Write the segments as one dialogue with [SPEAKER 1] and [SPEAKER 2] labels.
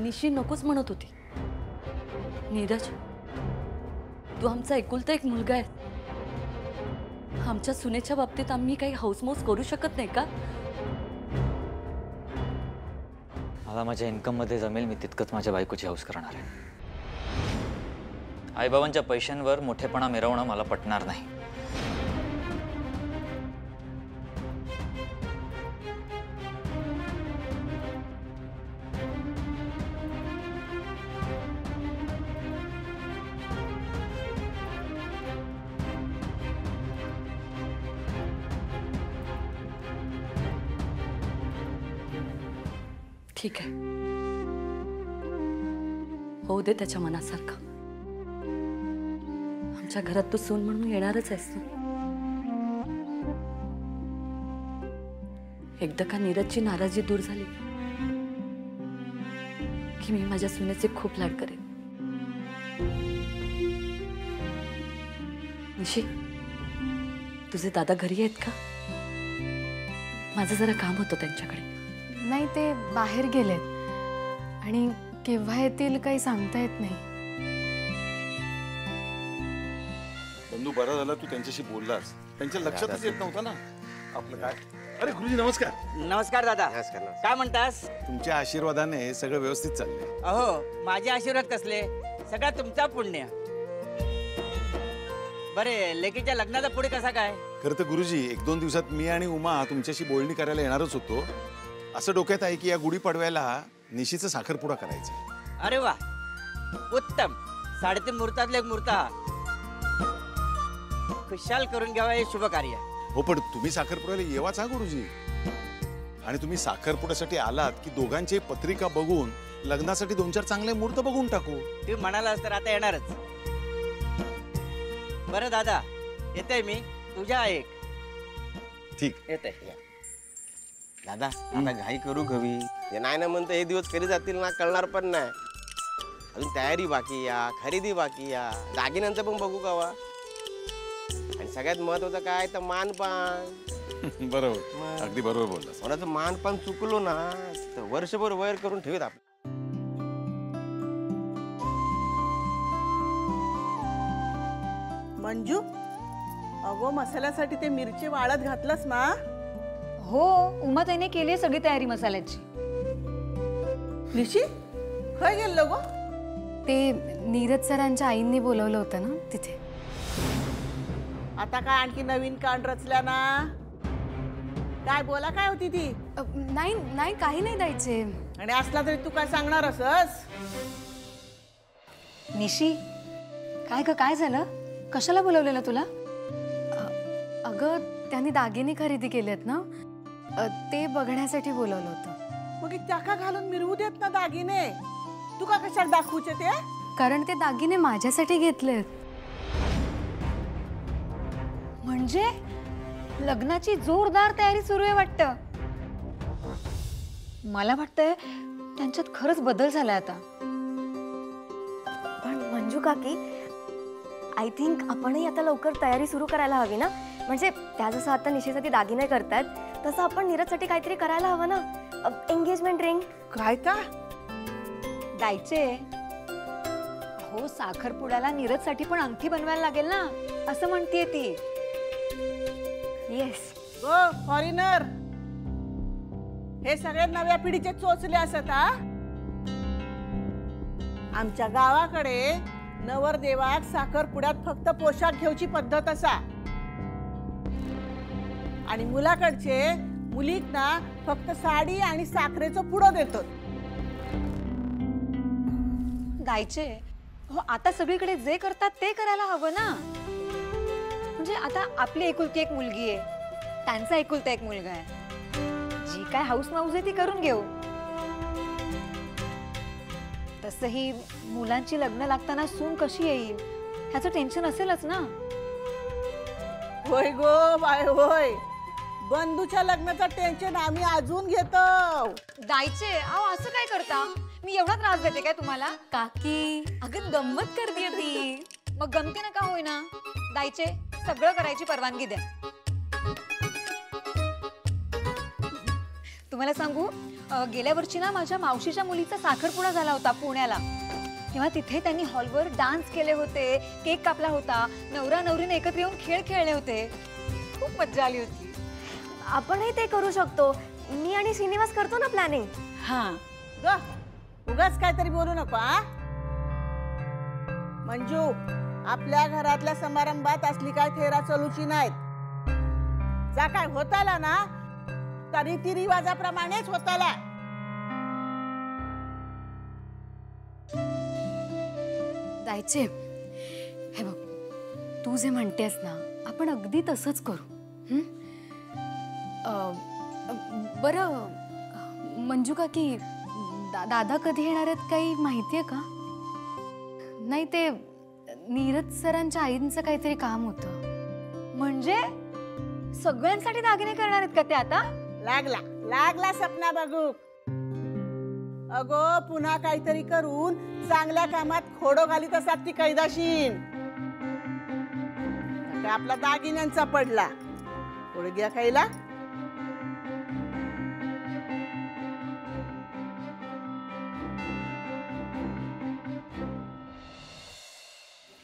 [SPEAKER 1] निशी नकोच म्हणत होती. नीरज, तू आमचा एकुलता एक मुलगा आहे. आमच्या सुनेच्या बाबतीत आम्ही काही हौसमौस करू शकत नाही का?
[SPEAKER 2] मला माझ्या इन्कम मध्ये जमेल मी तितकंच माझ्या बायकोची हौस करणार आहे. आईबाबांच्या पैशांवर मोठेपणा मिरवणं मला पटणार नाही.
[SPEAKER 1] ठीक आहे, होऊ दे त्याच्या मनासारखं. आमच्या घरात तू सून म्हणून येणारच आहेस तू. एकदा का नीरजची नाराजी दूर झाली की मी माझ्या सुनेचे खूप लाड करेन. निशी, तुझे दादा घरी आहेत का? माझं जरा काम होतं त्यांच्याकडे.
[SPEAKER 3] नाही, ते बाहेर गेलेत आणि केव्हा येतील काही सांगता येत नाही.
[SPEAKER 4] बंधू, बरं झालं तू त्यांच्याशी बोललास. त्यांच्या लक्षातच येत नव्हतं ना आपलं काय. अरे गुरुजी नमस्कार.
[SPEAKER 5] नमस्कार दादा. काय म्हणतास?
[SPEAKER 4] तुमच्या आशीर्वादाने सगळं व्यवस्थित चाललंय.
[SPEAKER 5] अहो, माझे आशीर्वाद कसले, सगळं तुमचा पुण्य. बरे, लेकीच्या लग्नाचा पुढे कसा काय?
[SPEAKER 4] खरं तर गुरुजी, 1-2 दिवसात मी आणि उमा तुमच्याशी बोलणी करायला येणारच होतो. असं डोक्यात आहे की या गुढीपाडव्याला निशीचा साखरपुडा करायचा.
[SPEAKER 5] अरे वा, उत्तम. 3:30 मुहूर्तातले एक मुहूर्त हा. खुशाल करून घ्यावा हे शुभ कार्य.
[SPEAKER 4] हो, पण तुम्ही साखरपुड्याला येवाच हा गुरुजी. आणि तुम्ही साखरपुड्यासाठी आलात की दोघांची पत्रिका बघून लग्नासाठी 2-4 चांगले मुहूर्त बघून टाकू.
[SPEAKER 5] तुम्ही म्हणालास तर आता येणारच. बरं दादा, येते मी. तुझ्या ऐक.
[SPEAKER 4] ठीक
[SPEAKER 5] येते.
[SPEAKER 6] दादा, आता घाई करू हवी. हे नाही ना म्हणतं हे दिवस कधी जातील ना कळणार पण नाही. अजून तयारी बाकी या, खरेदी बाकी या, दागिन्यांचं पण बघू कावा. आणि सगळ्यात महत्वाचं काय तर मानपान.
[SPEAKER 4] बरोबर, अगदी बरोबर बोललास.
[SPEAKER 6] कोणाचं मानपान चुकलो ना तर वर्षभर वैर करून ठेवत आपण.
[SPEAKER 7] मंजू, अगो मसाल्यासाठी ते मिरची वाळत घातलंस ना?
[SPEAKER 8] हो, उमाताईने केली सगळी तयारी मसाल्याची.
[SPEAKER 7] निशी, काय गेलं गो?
[SPEAKER 3] ते नीरज सरांच्या आईंनी बोलवलं होतं ना तिथे.
[SPEAKER 7] आता काय आणखी नवीन कांड रचल्या ना? काय बोला काय होती ती?
[SPEAKER 3] नाही नाही, काही नाही द्यायचे.
[SPEAKER 7] आणि असला तरी तू काय सांगणार असस?
[SPEAKER 8] निशी, काय ग, काय झालं? कशाला बोलवलेलं तुला?
[SPEAKER 3] अगं, त्यांनी दागिने खरेदी केलेत ना, ते बघण्यासाठी बोलवलं होतं.
[SPEAKER 7] मग त्याका घालून मिरवू देत ना दागिने. तू का कशाला दाखवूचे ते?
[SPEAKER 3] कारण ते दागिने माझ्यासाठी घेतलेत.
[SPEAKER 8] म्हणजे लग्नाची जोरदार तयारी सुरू आहे वाटतं. मला वाटतंय त्यांच्यात खरंच बदल झालाय आता.
[SPEAKER 9] पण मंजू काकी, आय थिंक आपणही आता लवकर तयारी सुरू करायला हवी ना. म्हणजे त्या जसं आता निशेसाठी दागिने करतात तसं आपण नीरजसाठी काहीतरी करायला हवं ना. Engagement ring.
[SPEAKER 7] काय का
[SPEAKER 8] द्यायचे? हो, साखरपुड्याला नीरजसाठी पण अंगठी बनवायला लागेल ना, असं म्हणतेय ती.
[SPEAKER 9] येस
[SPEAKER 7] गो फॉरिनर, हे सगळे नव्या पिढीचे चोचले असत. हा, आमच्या गावाकडे नवरदेवाक साखरपुड्यात फक्त पोशाख घेऊची पद्धत असा. आणि मुलाकडचे मुलीक ना फक्त साडी आणि साखरेचं पुडं देतात.
[SPEAKER 8] द्यायचे? हो, आता सगळीकडे जे करतात ते करायला हवं ना. म्हणजे आता आपली एकुलती एक मुलगी आहे, त्यांचा एकुलता एक मुलगा आहे. जी काय हाऊस माऊस आहे ती करून घेऊ. तसंही मुलांची लग्न लागताना सून कशी येईल ह्याचं टेन्शन असेलच ना.
[SPEAKER 7] होय गो बाय, होय. बंधूच्या लग्नाचं टेन्शन आम्ही अजून घेतो.
[SPEAKER 8] द्यायचे? अहो, असं काय करता? मी एवढा त्रास देते काय तुम्हाला?
[SPEAKER 3] काकी, अगं गंमत करते ती.
[SPEAKER 8] मग गमती नका होईना. द्यायचे? सगळं करायची परवानगी द्या. तुम्हाला सांगू, गेल्या वर्षी ना माझ्या मावशीच्या मुलीचा साखरपुडा झाला होता पुण्याला. तेव्हा तिथे त्यांनी हॉलवर डान्स केले होते, केक कापला होता, नवरा नवरीने एकत्र येऊन खेळ खेळले होते. खूप मज्जा आली होती.
[SPEAKER 9] आपणही ते करू शकतो. मी आणि श्रीनिवास करतो ना प्लॅनिंग.
[SPEAKER 7] हा ग उगाच काहीतरी बोलू नको हा. मंजू, आपल्या घरातल्या समारंभात असली काय थेरा चलूची नाहीत. जा काय होताला ना त्या रीतिरिवाजाप्रमाणेच होताला.
[SPEAKER 3] जायचे. हे बघ, तू जे म्हणतेस ना आपण अगदी तसंच करू. बरं मंजू काकी, दादा कधी येणार आहेत काही माहिती आहे का? नाही, ते नीरज सरांच्या आईंचं काहीतरी काम होतं.
[SPEAKER 8] म्हणजे सगळ्यांसाठी दागिने करणार आहेत का ते आता?
[SPEAKER 7] लागला लागला सपना बघू. अगो पुन्हा काहीतरी करून चांगल्या कामात खोडो घालीत असतात ती कैदाशीन. आता आपला दागिन्यांचा पडला पोळग्या खायला.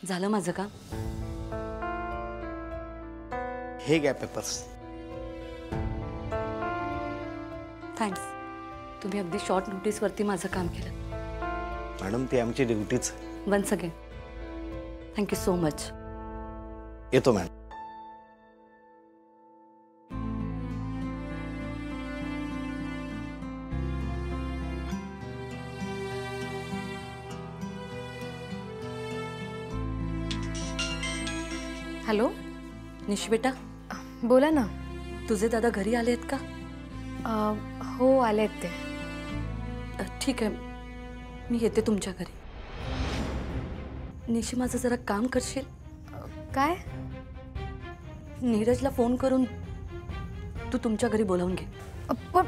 [SPEAKER 1] झालं माझं काम.
[SPEAKER 6] हे घ्या पेपर्स.
[SPEAKER 1] थँक्स. तुम्ही अगदी शॉर्ट नोटीसवरती माझं काम केलं.
[SPEAKER 6] मॅडम ती आमची ड्युटीच.
[SPEAKER 1] Once again thank you so much.
[SPEAKER 6] येतो मॅडम.
[SPEAKER 3] हॅलो,
[SPEAKER 1] निशी बेटा,
[SPEAKER 3] बोला ना.
[SPEAKER 1] तुझे दादा घरी आले आहेत का?
[SPEAKER 3] हो, आलेत ते.
[SPEAKER 1] ठीक आहे, मी येते तुमच्या घरी. निशी, माझं जरा काम करशील?
[SPEAKER 3] काय?
[SPEAKER 1] नीरजला फोन करून तू तुमच्या घरी बोलावून घे.
[SPEAKER 3] पण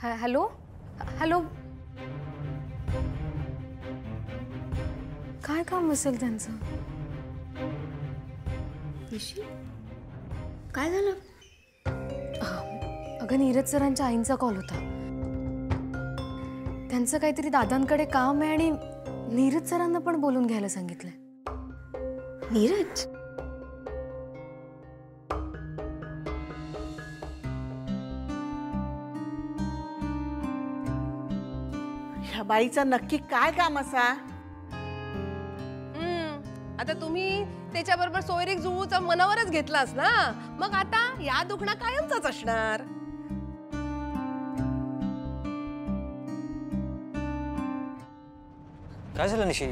[SPEAKER 3] हॅलो हॅलो, काय काम असेल त्यांचं?
[SPEAKER 9] निशी, काय झालं?
[SPEAKER 3] अगं, नीरज सरांच्या आईंचा कॉल होता. त्यांचं काहीतरी दादांकडे काम आहे आणि नीरज सरांना पण बोलून घ्यायला सांगितलंय.
[SPEAKER 9] नीरज?
[SPEAKER 7] ह्या बाईचं नक्की काय काम असा?
[SPEAKER 10] आता तुम्ही त्याच्याबरोबर सोयरीक जुळूचा मनावरच घेतलास ना, मग आता या दुखणा कायमचाच असणार.
[SPEAKER 2] काय झालं निशी?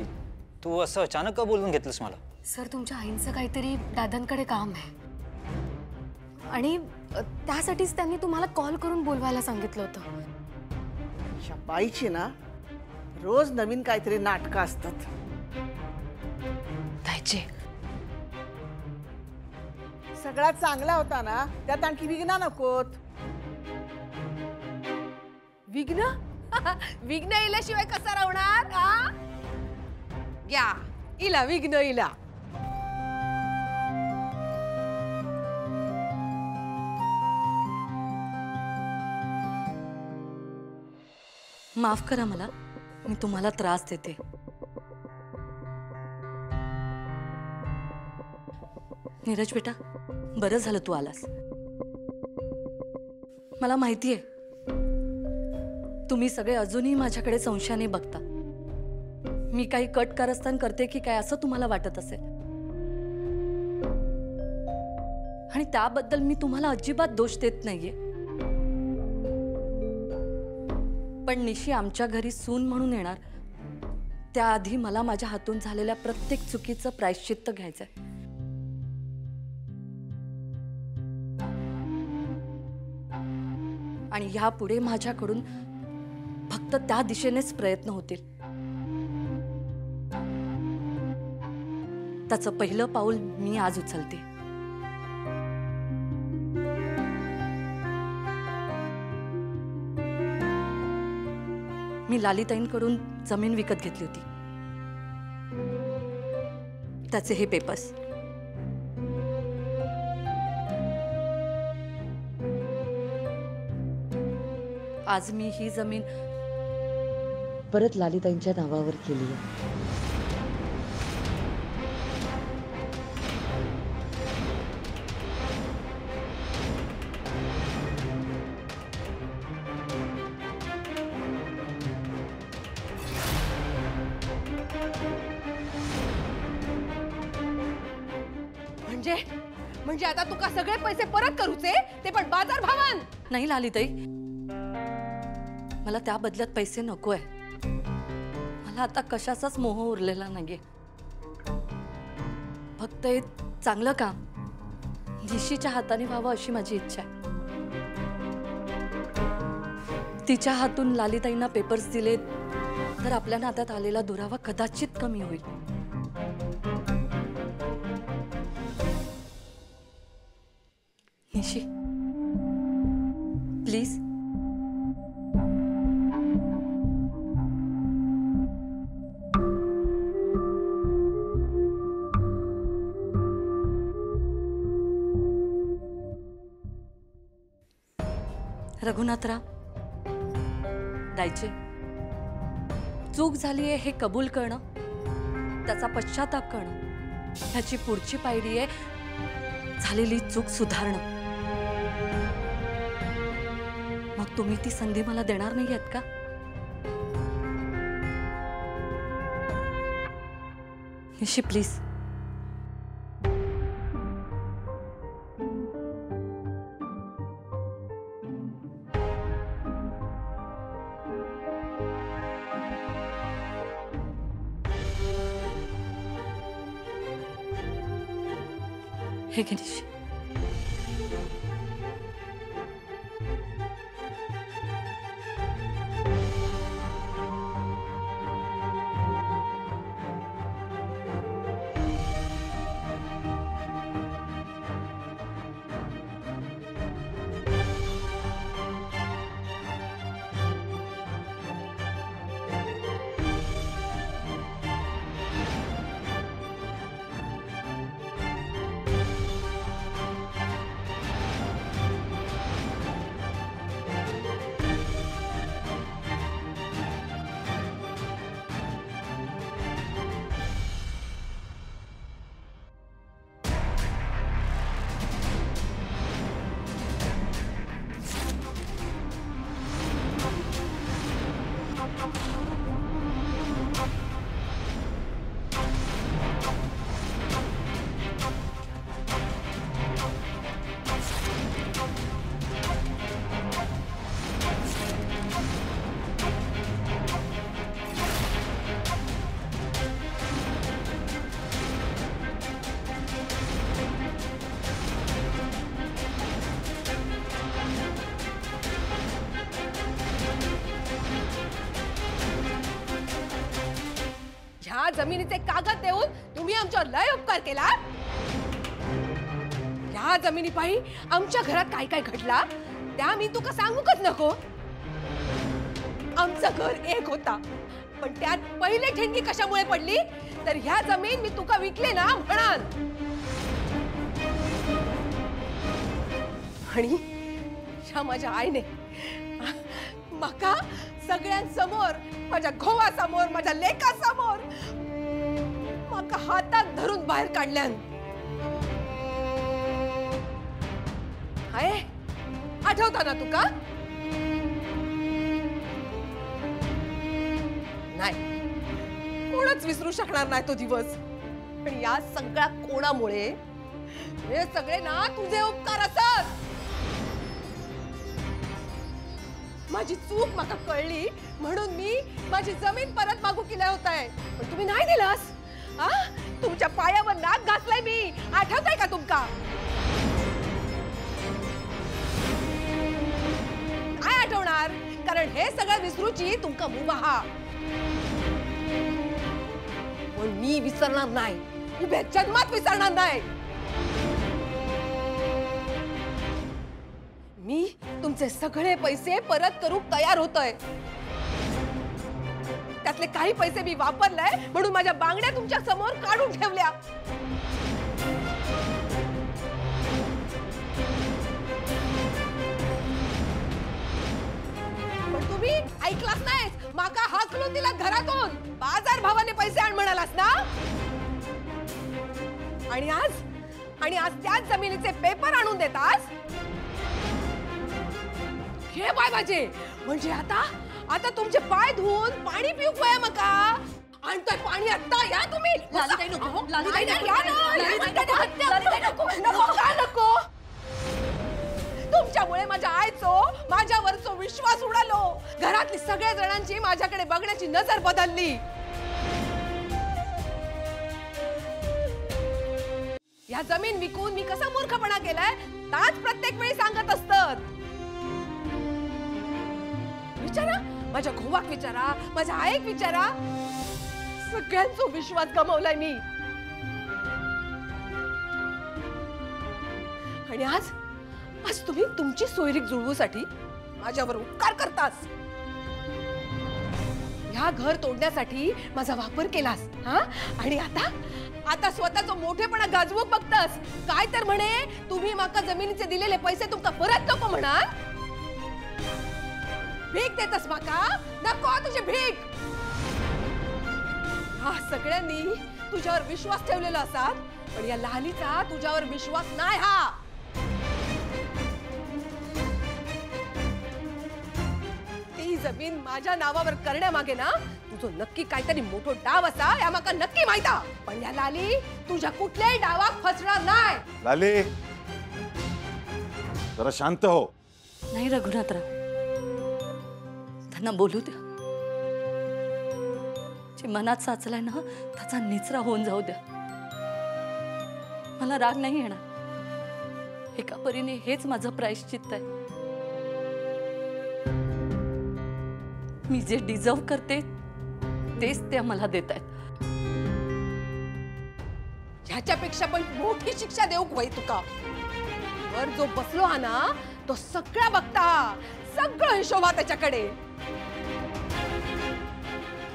[SPEAKER 2] तू असं अचानक का बोलून घेतलंस मला?
[SPEAKER 3] सर, तुमच्या आईंचं काहीतरी दादांकडे काम आहे आणि त्यासाठीच त्यांनी तुम्हाला कॉल करून बोलवायला सांगितलं होतं.
[SPEAKER 7] ह्या बाईची ना रोज नवीन काहीतरी नाटकं असतात.
[SPEAKER 3] जायचे.
[SPEAKER 7] सगळा चांगला होता ना, त्यात आणखी विघ्न नकोत.
[SPEAKER 10] विघ्न? विघ्न इल्याशिवाय कसा राहणार? हा, घ्या इला विघ्न इला.
[SPEAKER 1] माफ करा मला, मी तुम्हाला त्रास देते. नीरज बेटा, बरं झालं तू आलास. मला माहितीये तुम्ही सगळे अजूनही माझ्याकडे संशयाने बघता. मी काही कट कारस्थान करते की काय असं तुम्हाला वाटत असेल, आणि त्याबद्दल मी तुम्हाला अजिबात दोष देत नाहीये. पण निशी आमच्या घरी सून म्हणून येणार त्याआधी मला माझ्या हातून झालेल्या प्रत्येक चुकीचं प्रायश्चित्त घ्यायचंय. आणि ह्यापुढे माझ्याकडून फक्त त्या दिशेनेच प्रयत्न होतील. त्याचं पहिलं पाऊल मी आज उचलते. मी लालीताईंकडून जमीन विकत घेतली होती. त्याचे हे पेपर्स. आज मी ही जमीन परत लालिताईंच्या नावावर केली आहे.
[SPEAKER 10] म्हणजे आता तुका सगळे पैसे परत करूचे, ते पण बाजार भावान?
[SPEAKER 1] नाही लालिताई, मला त्या बदल्यात पैसे नकोय. मला आता कशाचाच मोह उरलेला नाहीये. फक्त एक चांगलं काम निशीच्या हाताने व्हावं अशी माझी इच्छा आहे. तिच्या हातून लालिताईंना पेपर्स दिले तर आपल्या नात्यात आलेला दुरावा कदाचित कमी होईल. निशी, प्लीज. रघुनाथराव, दायचे, चूक झाली आहे हे कबूल करणं, त्याचा पश्चाताप करणं, ह्याची पुढची पायरी आहे झालेली चूक सुधारणं. मग तुम्ही ती संधी मला देणार नाही आहेत का? निशी, प्लीज. हे घे निशी.
[SPEAKER 10] ह्या जमिनीचे कागद देऊन तुम्ही आमच्यावर लय उपकार केला. ह्या जमिनीपायी आमच्या घरात काय काय घडला त्या मी तुका सांगूकच नको. आमचं घर एक होता, पण त्यात पहिले ठेंगी कशामुळे पडली तर ह्या जमीन मी तुका विकले ना म्हणान. आणि ह्या माझ्या आईने माका सगळ्यांसमोर, माझ्या घोवासमोर, माझ्या लेकासमोर माका हातात धरून बाहेर काढल्यान. हाय, आठवता ना तुका? नाही, कोणच विसरू शकणार नाही तो दिवस. पण या सगळ्या कोणामुळे? हे सगळे ना तुझे उपकार असत. माझी चूक माका कळली म्हणून मी माझी जमीन परत मागू केल्या होताय, पण तुम्ही नाही दिलास. तुमच्या पायावर नाक घासलाय मी, आठवतंय का तुमका? काय आठवणार, कारण हे सगळं विसरूची तुमका मुभा. पण मी विसरणार नाही, उभ्या जन्मात विसरणार नाही. मी तुमचे सगळे पैसे परत करू तयार होतोय. त्यातले काही पैसे मी वापरले म्हणून माझ्या बांगड्या तुमच्या समोर काढून ठेवल्या. ऐकलास नाहीस माका हाकलून दिला घरातून. बाजार भावाने पैसे आण म्हणालास ना. आणि आज त्याच जमिनीचे पेपर आणून देतास. हे पाय माझे म्हणजे आता तुमचे पाय धुवून पाणी पिऊ काय मका. आणतोय पाणी आता या तुम्ही. नको तुमच्यामुळे माझ्या आईचो माझ्यावरचो विश्वास उडालो. घरातली सगळ्या जणांची माझ्याकडे बघण्याची नजर बदलली. या जमीन विकून मी कसा मूर्खपणा केलाय ताच प्रत्येक वेळी सांगत असतात. विचारा माझ्या घोवाक, विचारा माझ्या आईक, विचारा सगळ्यांचा विश्वास गमावलाय मी. आणि आज तुम्ही तुमची सोयरीक जुळवूसाठी माझ्यावर उपकार करतास. ह्या घर तोडण्यासाठी माझा वापर केलास हा. आणि आता स्वतःचा मोठेपणा गाजवूक बघतास. काय तर म्हणे तुम्ही माका जमिनीचे दिलेले पैसे तुमका परत नको म्हणा. भीक देतस माका. नको तुझी भीक. हा सगळ्यांनी तुझ्यावर विश्वास ठेवलेला असतात पण या लालीचा तुझ्यावर विश्वास नाही. हा ती जमीन माझ्या नावावर करण्यामागे ना तुझं नक्की काहीतरी मोठं डाव असा या माका नक्की माहिता. पण या लाली तुझ्या कुठल्याही डावात फसणार नाही.
[SPEAKER 4] लाली जरा शांत हो.
[SPEAKER 1] नाही रघुनाथराव, त्यांना बोलू द्या. जे मनात साचलाय ना त्याचा निचरा होऊन जाऊ द्या. मला राग नाही येणार. एका परीने हेच माझं प्रायश्चित्त आहे. मी जे डिझर्व करते तेच ते मला देत आहेत.
[SPEAKER 10] ह्याच्यापेक्षा पण मोठी शिक्षा देऊ होई तुका. वर जो बसलो हा ना तो सगळा बघता, सगळं हिशोबा त्याच्याकडे.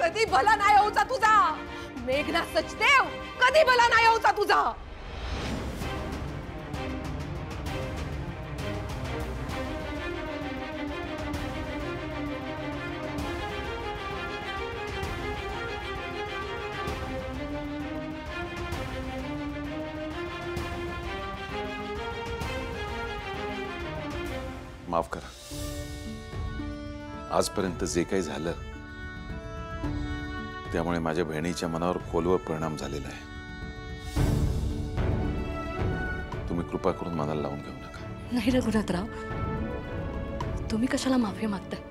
[SPEAKER 10] कधी भला नाही होऊचा तुझा मेघना सचदेव. कधी भला नाही होऊचा तुझा.
[SPEAKER 4] माफ करा. आजपर्यंत जे काही झालं त्यामुळे माझ्या बहिणीच्या मनावर खोलवर परिणाम झालेला आहे. तुम्ही कृपा करून मनाला लावून घेऊ नका.
[SPEAKER 1] नाही रघुनाथराव, तुम्ही कशाला माफी मागताय.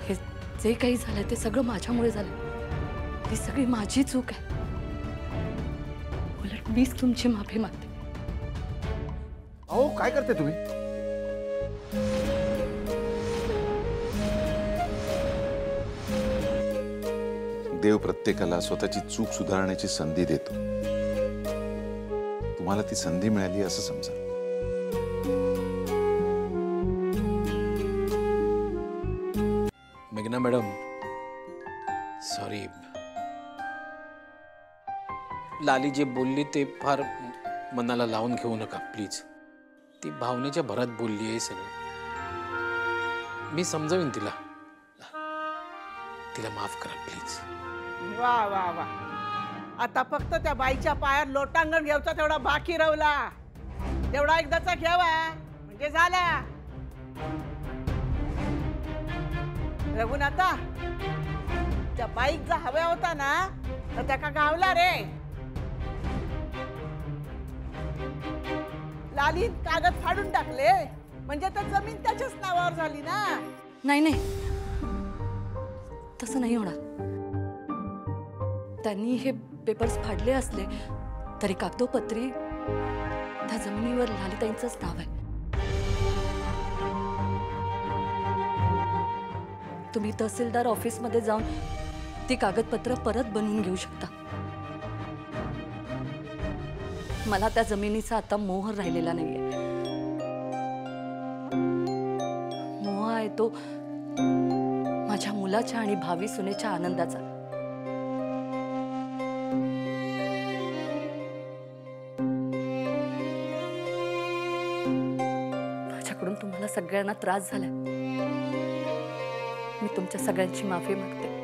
[SPEAKER 1] हे जे काही झालंय ते सगळं माझ्यामुळे झालं. ही सगळी माझी चूक आहे. उलट मीच तुमची माफी मागते.
[SPEAKER 4] अहो काय करते तुम्ही. देव प्रत्येकाला स्वतःची चूक सुधारण्याची संधी देतो. तुम्हाला ती संधी मिळाली असं समजा.
[SPEAKER 11] मेघना मॅडम सॉरी. लाली जे बोलली ते फार मनाला लावून घेऊ नका प्लीज. ती भावनेच्या भरात बोलली आहे सगळं. मी समजावीन तिला. तिला माफ करा प्लीज.
[SPEAKER 7] वा वा वा. आता फक्त त्या बाईच्या पायात लोटांगण घ्यायचा तेवढा बाकी राहिला. तेवढा एकदाचा घ्यावा म्हणजे झाला. रघुनाथा त्या बाईक जर हव्या होता ना तर त्या का गावला रे. लाली कागद फाडून टाकले म्हणजे तर जमीन त्याच्याच नावावर झाली ना.
[SPEAKER 1] नाही नाही, तसं नाही होणार. त्यांनी हे पेपर्स फाडले असले तरी कागदोपत्री त्या जमिनीवर लालीताईंचंच नाव आहे. तुम्ही तहसीलदार ऑफिसमध्ये जाऊन ती कागदपत्र परत बनवून घेऊ शकता. मला त्या जमिनीचा आता मोह राहिलेला नाहीये. मोह आहे तो माझ्या मुलाच्या आणि भावी सुनेच्या आनंदाचा. माझ्याकडून तुम्हाला सगळ्यांना त्रास झालाय. मी तुमच्या सगळ्यांची माफी मागते.